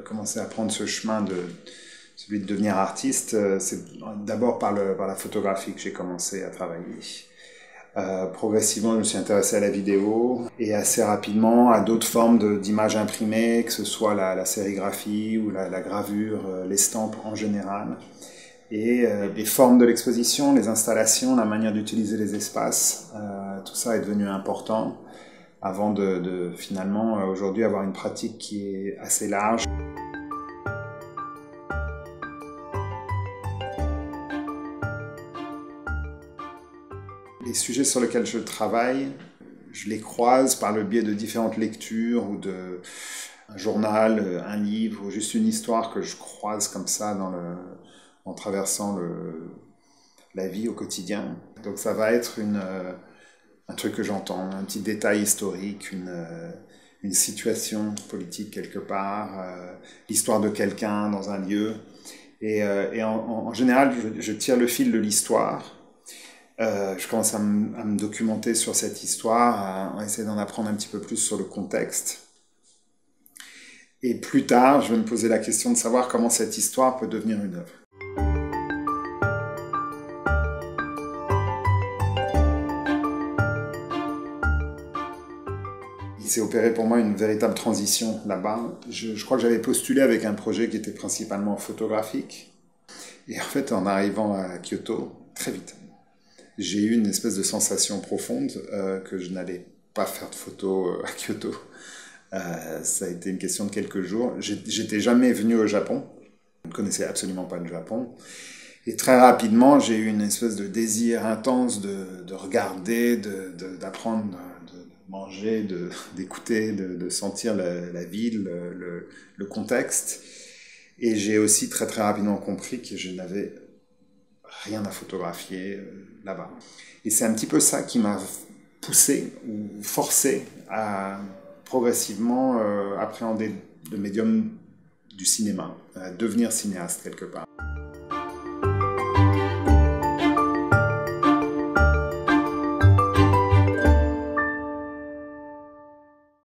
Commencé à prendre ce chemin de celui de devenir artiste, c'est d'abord par la photographie que j'ai commencé à travailler. Progressivement, je me suis intéressé à la vidéo et assez rapidement à d'autres formes d'images imprimées, que ce soit la sérigraphie ou la gravure, l'estampe en général. Et les formes de l'exposition, les installations, la manière d'utiliser les espaces, tout ça est devenu important avant de finalement aujourd'hui avoir une pratique qui est assez large. Les sujets sur lesquels je travaille, je les croise par le biais de différentes lectures ou d'un journal, un livre ou juste une histoire que je croise comme ça en traversant la vie au quotidien. Donc ça va être un truc que j'entends, un petit détail historique, une situation politique quelque part, l'histoire de quelqu'un dans un lieu. Et en général, je tire le fil de l'histoire. Je commence à me documenter sur cette histoire, à essayer d'en apprendre un petit peu plus sur le contexte. Et plus tard, je vais me poser la question de savoir comment cette histoire peut devenir une œuvre. Il s'est opéré pour moi une véritable transition là-bas. Je crois que j'avais postulé avec un projet qui était principalement photographique. Et en fait, en arrivant à Kyoto, très vite, j'ai eu une espèce de sensation profonde que je n'allais pas faire de photos à Kyoto. Ça a été une question de quelques jours. J'étais jamais venu au Japon. Je ne connaissais absolument pas le Japon. Et très rapidement, j'ai eu une espèce de désir intense de regarder, d'apprendre, de manger, d'écouter, de sentir la ville, le contexte. Et j'ai aussi très très rapidement compris que je n'avais rien à photographier là-bas. Et c'est un petit peu ça qui m'a poussé ou forcé à progressivement appréhender le médium du cinéma, à devenir cinéaste quelque part.